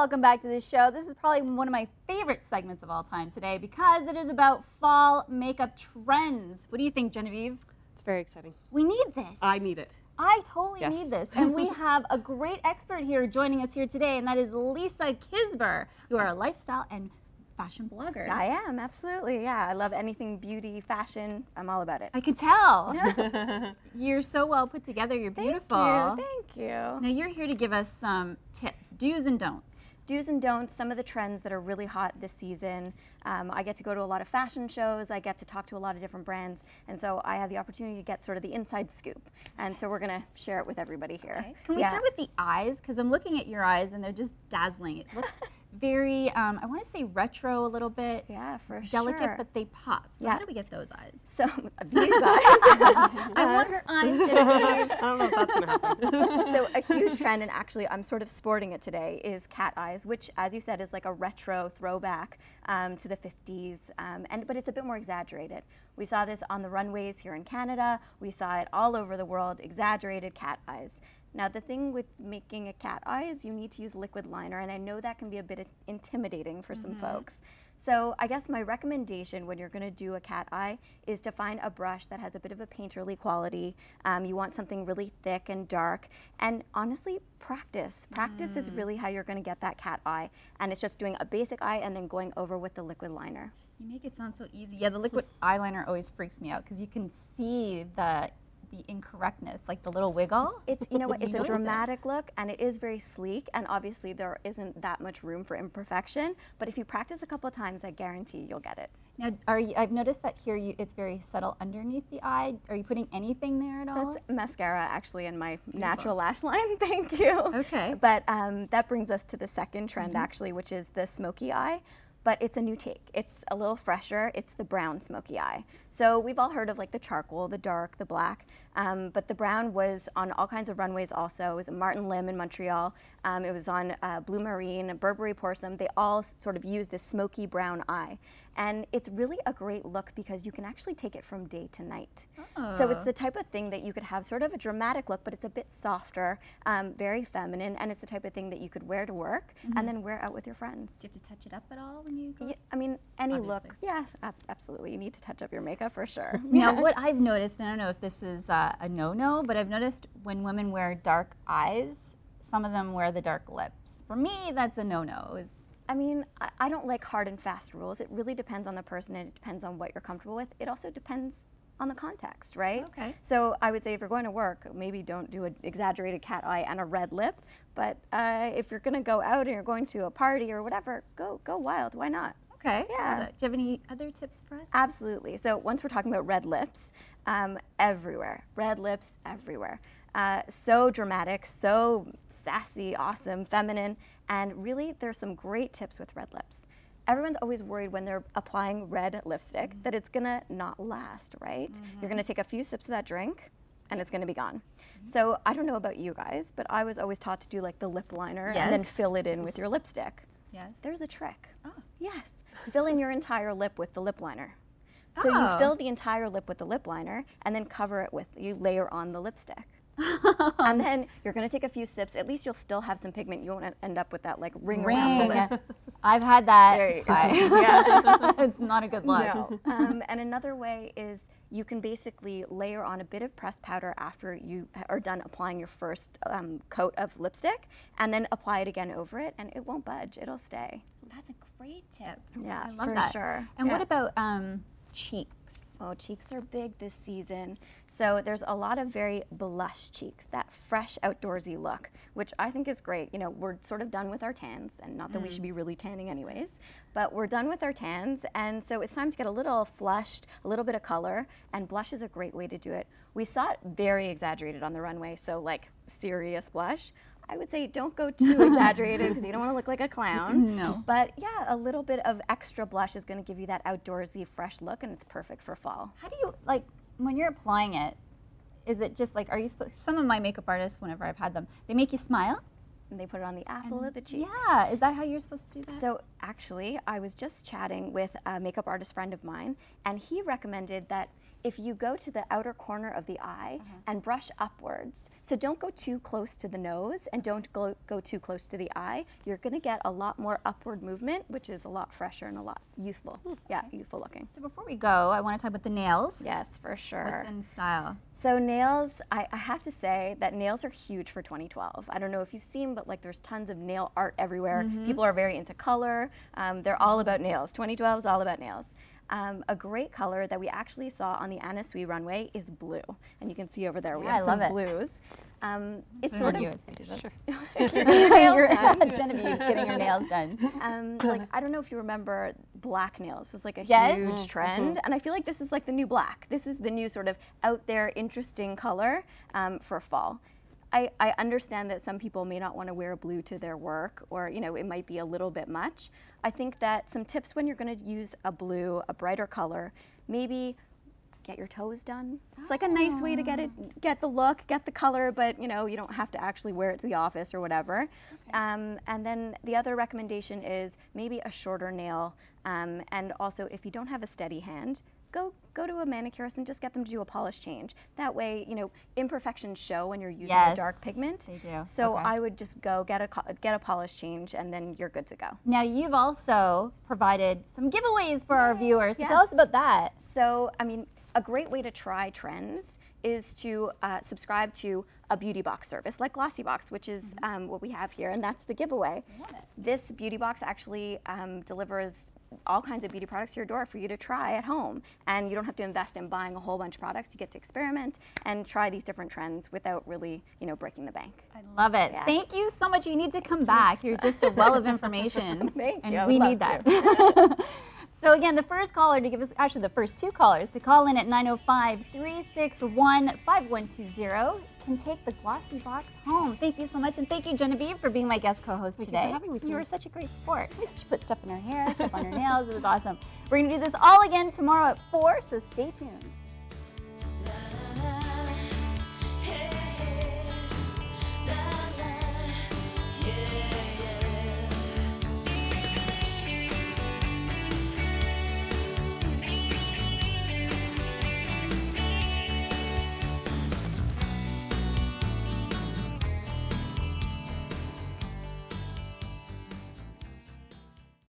welcome back to the show. This is probably one of my favorite segments of all time today because it is about fall makeup trends. What do you think, Genevieve? It's very exciting. We need this. I need it. I totally need this. And we have a great expert here joining us here today, and that is Lisa Kisber. You are a lifestyle and fashion blogger. I am, absolutely, yeah. I love anything beauty, fashion. I'm all about it. I can tell. You're so well put together. You're beautiful. Thank you. Now you're here to give us some tips, do's and don'ts. Do's and don'ts, some of the trends that are really hot this season. I get to go to a lot of fashion shows. I get to talk to a lot of different brands. And so I have the opportunity to get sort of the inside scoop. And so we're going to share it with everybody here. Okay. Can we start with the eyes? Because I'm looking at your eyes and they're just dazzling. It looks very, I want to say retro a little bit. Yeah, for delicate, sure. but they pop. So how do we get those eyes? So these eyes. I want her eyes, Genevieve. I don't know if that's going to happen. So a huge trend, and actually I'm sort of sporting it today, is cat eyes, which, as you said, is like a retro throwback to the 50s, but it's a bit more exaggerated. We saw this on the runways here in Canada. We saw it all over the world, exaggerated cat eyes. Now, the thing with making a cat eye is you need to use liquid liner, and I know that can be a bit intimidating for some folks. So I guess my recommendation when you're going to do a cat eye is to find a brush that has a bit of a painterly quality. You want something really thick and dark. And honestly, practice. Practice is really how you're going to get that cat eye. And it's just doing a basic eye and then going over with the liquid liner. You make it sound so easy. Yeah, the liquid eyeliner always freaks me out because you can see the incorrectness, like the little wiggle. It's, you know what, it's a dramatic look, and it is very sleek, and obviously there isn't that much room for imperfection, but if you practice a couple of times, I guarantee you'll get it. Now, I've noticed that here it's very subtle underneath the eye. Are you putting anything there at all? That's mascara, actually, in my natural lash line. Thank you. Okay. But that brings us to the second trend, actually, which is the smoky eye. But it's a new take. It's a little fresher. It's the brown smoky eye. So we've all heard of like the charcoal, the dark, the black, but the brown was on all kinds of runways also. It was Martin Lim in Montreal. It was on Blue Marine, Burberry Porcelain. They all sort of use this smoky brown eye. And it's really a great look because you can actually take it from day to night. Oh. So it's the type of thing that you could have sort of a dramatic look, but it's a bit softer, very feminine, and it's the type of thing that you could wear to work and then wear out with your friends. Do you have to touch it up at all when you go? Yeah, I mean, any look. Yes, absolutely. You need to touch up your makeup for sure. Now, what I've noticed, and I don't know if this is a no-no, but I've noticed when women wear dark eyes, some of them wear the dark lips. For me, that's a no-no. I mean, I don't like hard and fast rules. It really depends on the person, and it depends on what you're comfortable with. It also depends on the context, right? Okay. So I would say if you're going to work, maybe don't do an exaggerated cat eye and a red lip. But if you're going to go out and you're going to a party or whatever, go wild. Why not? Okay. Yeah. Do you have any other tips for us? Absolutely. So once we're talking about red lips, everywhere. Red lips everywhere. So dramatic, so sassy, awesome, feminine, and really there's some great tips with red lips. Everyone's always worried when they're applying red lipstick that it's gonna not last, right? You're gonna take a few sips of that drink and it's gonna be gone. So I don't know about you guys, but I was always taught to do like the lip liner and then fill it in with your lipstick. Yes. There's a trick. Oh. Yes. Fill in your entire lip with the lip liner. So you fill the entire lip with the lip liner and then cover it with, you layer on the lipstick. And then you're going to take a few sips. At least you'll still have some pigment. You won't end up with that like ring around the lip. I've had that. There you go. Yeah. It's not a good look. No. And another way is you can basically layer on a bit of pressed powder after you are done applying your first coat of lipstick, and then apply it again over it, and it won't budge. It'll stay. That's a great tip. Yeah, I love for that. sure. And Yeah. what about cheeks? Oh, cheeks are big this season. So there's a lot of very blush cheeks, that fresh outdoorsy look, which I think is great. You know, we're sort of done with our tans, and not that we should be really tanning anyways, but we're done with our tans, and so it's time to get a little flushed, a little bit of color, and blush is a great way to do it. We saw it very exaggerated on the runway, so like serious blush. I would say don't go too exaggerated because you don't want to look like a clown. No. But yeah, a little bit of extra blush is going to give you that outdoorsy, fresh look, and it's perfect for fall. How do you, like, when you're applying it, is it just like, some of my makeup artists, whenever I've had them, they make you smile? and they put it on the apple of the cheek. Yeah, is that how you're supposed to do that? So actually, I was just chatting with a makeup artist friend of mine, and he recommended that if you go to the outer corner of the eye and brush upwards, so don't go too close to the nose and don't go too close to the eye, you're going to get a lot more upward movement, which is a lot fresher and a lot youthful. Yeah, youthful looking. So before we go, I want to talk about the nails. Yes, for sure. What's in style? So nails, I have to say that nails are huge for 2012. I don't know if you've seen, but like there's tons of nail art everywhere. People are very into color. They're all about nails. 2012 is all about nails. A great color that we actually saw on the Anna Sui runway is blue. And you can see over there we have some blues. It's sort of Genevieve's getting her nails done. like I don't know if you remember black nails was like a huge trend, and I feel like this is like the new black. This is the new sort of out there interesting color for fall. I understand that some people may not want to wear blue to their work, or it might be a little bit much. I think that some tips when you're going to use a blue, a brighter color, maybe get your toes done. It's like a nice way to get the look, get the color, but you don't have to actually wear it to the office or whatever. And then the other recommendation is maybe a shorter nail, and also if you don't have a steady hand, go to a manicurist and just get them to do a polish change. That way, imperfections show when you're using a dark pigment. They do. So I would just go get a polish change, and then you're good to go. Now you've also provided some giveaways for our viewers. So tell us about that. So a great way to try trends is to subscribe to a beauty box service like Glossybox, which is what we have here, and that's the giveaway. I love it. This beauty box actually delivers all kinds of beauty products to your door for you to try at home, and you don't have to invest in buying a whole bunch of products. You get to experiment and try these different trends without really, breaking the bank. I love it. Yes. Thank you so much. You need to come back. You're just a well of information. Thank you. And I we would need love that. So again, the first caller to give us, actually the first two callers to call in at 905-361-5120 can take the Glossybox home. Thank you so much, and thank you, Genevieve, for being my guest co-host today. Thank you for having me. You were such a great sport. She put stuff in her hair, stuff on her nails. It was awesome. We're going to do this all again tomorrow at 4, so stay tuned.